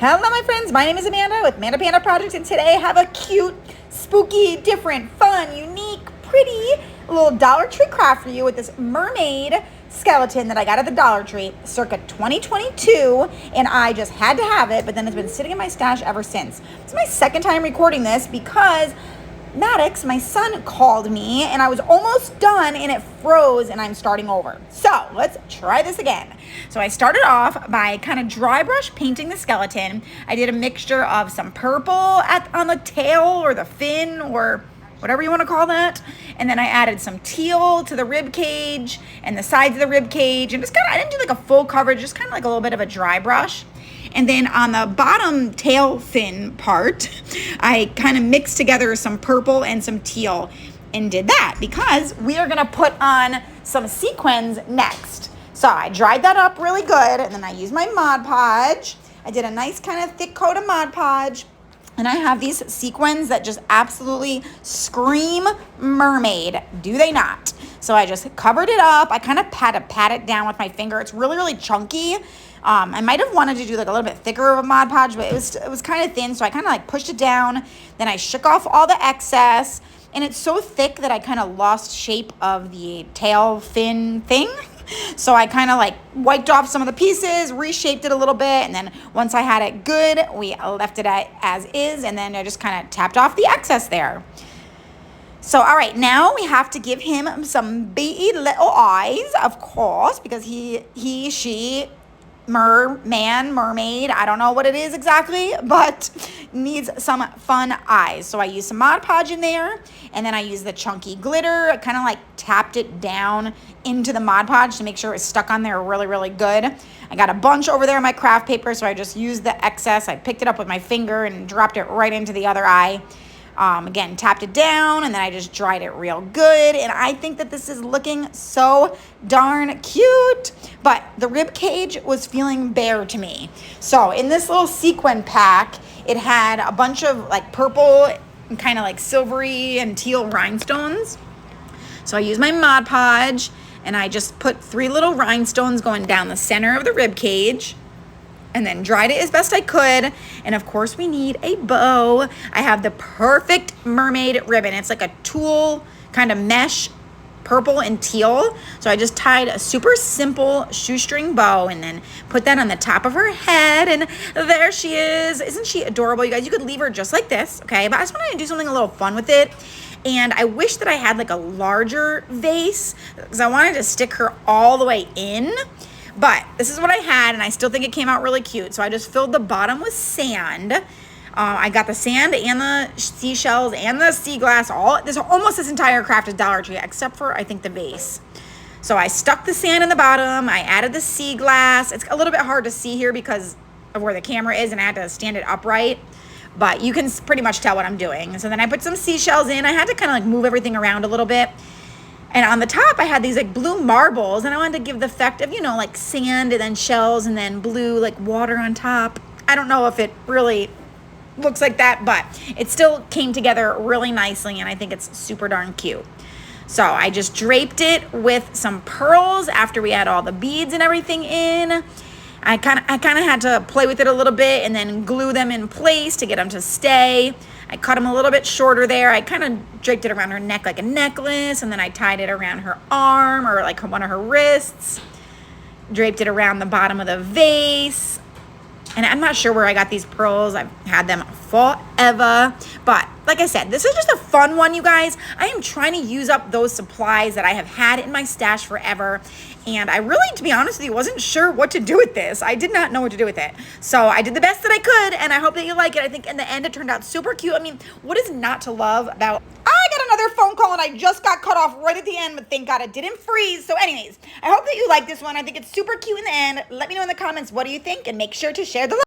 Hello my friends, my name is Amanda with Amanda Panda Projects, and today I have a cute, spooky, different, fun, unique, pretty little Dollar Tree craft for you with this mermaid skeleton that I got at the Dollar Tree circa 2022, and I just had to have it, but then it's been sitting in my stash ever since. It's my second time recording this because Maddox, my son, called me and I was almost done and it froze and I'm starting over. So let's try this again. So I started off by kind of dry brush painting the skeleton. I did a mixture of some purple on the tail or the fin or whatever you want to call that. And then I added some teal to the rib cage and the sides of the rib cage, and just kind of, I didn't do like a full coverage, just kind of like a little bit of a dry brush. And then on the bottom tail fin part, I kind of mixed together some purple and some teal and did that because we are gonna put on some sequins next. So I dried that up really good, and then I used my Mod Podge. I did a nice kind of thick coat of Mod Podge, and I have these sequins that just absolutely scream mermaid, do they not? So I just covered it up. I kind of pat it down with my finger. It's really, really chunky. I might have wanted to do like a little bit thicker of a Mod Podge, but it was kind of thin, so I kind of like pushed it down. Then I shook off all the excess, and it's so thick that I kind of lost shape of the tail fin thing. So I kind of like wiped off some of the pieces, reshaped it a little bit, and then once I had it good, we left it as is, and then I just kind of tapped off the excess there. So, all right, now we have to give him some beady little eyes, of course, because she, mermaid, I don't know what it is exactly, but needs some fun eyes. So I used some Mod Podge in there, and then I used the chunky glitter. I kind of like tapped it down into the Mod Podge to make sure it was stuck on there really, really good. I got a bunch over there in my craft paper, so I just used the excess. I picked it up with my finger and dropped it right into the other eye. Again, tapped it down, and then I just dried it real good, and I think that this is looking so darn cute. But the rib cage was feeling bare to me. So in this little sequin pack, it had a bunch of like purple and kind of like silvery and teal rhinestones. So I used my Mod Podge, and I just put 3 little rhinestones going down the center of the rib cage, and then dried it as best I could. And of course we need a bow. I have the perfect mermaid ribbon. It's like a tulle kind of mesh, purple and teal. So I just tied a super simple shoestring bow and then put that on the top of her head, and there she is. Isn't she adorable, you guys? You could leave her just like this, okay? But I just wanted to do something a little fun with it. And I wish that I had like a larger vase because I wanted to stick her all the way in. But this is what I had, and I still think it came out really cute. So I just filled the bottom with sand. I got the sand and the seashells and the sea glass. Almost this entire craft is Dollar Tree, except for, I think, the vase. So I stuck the sand in the bottom. I added the sea glass. It's a little bit hard to see here because of where the camera is, and I had to stand it upright. But you can pretty much tell what I'm doing. So then I put some seashells in. I had to kind of like move everything around a little bit. And on the top, I had these like blue marbles, and I wanted to give the effect of, you know, like sand and then shells and then blue like water on top. I don't know if it really looks like that, but it still came together really nicely, and I think it's super darn cute. So I just draped it with some pearls after we had all the beads and everything in. I kind of had to play with it a little bit and then glue them in place to get them to stay. I cut them a little bit shorter there. I kind of draped it around her neck like a necklace, and then I tied it around her arm or like one of her wrists. Draped it around the bottom of the vase. And I'm not sure where I got these pearls. I've had them forever. But like I said, this is just a fun one, you guys. I am trying to use up those supplies that I have had in my stash forever. And I really, to be honest with you, wasn't sure what to do with this. I did not know what to do with it. So I did the best that I could, and I hope that you like it. I think in the end, it turned out super cute. I mean, what is not to love about... I got another phone call, and I just got cut off right at the end, but thank God it didn't freeze. So anyways, I hope that you like this one. I think it's super cute in the end. Let me know in the comments, what do you think? And make sure to share the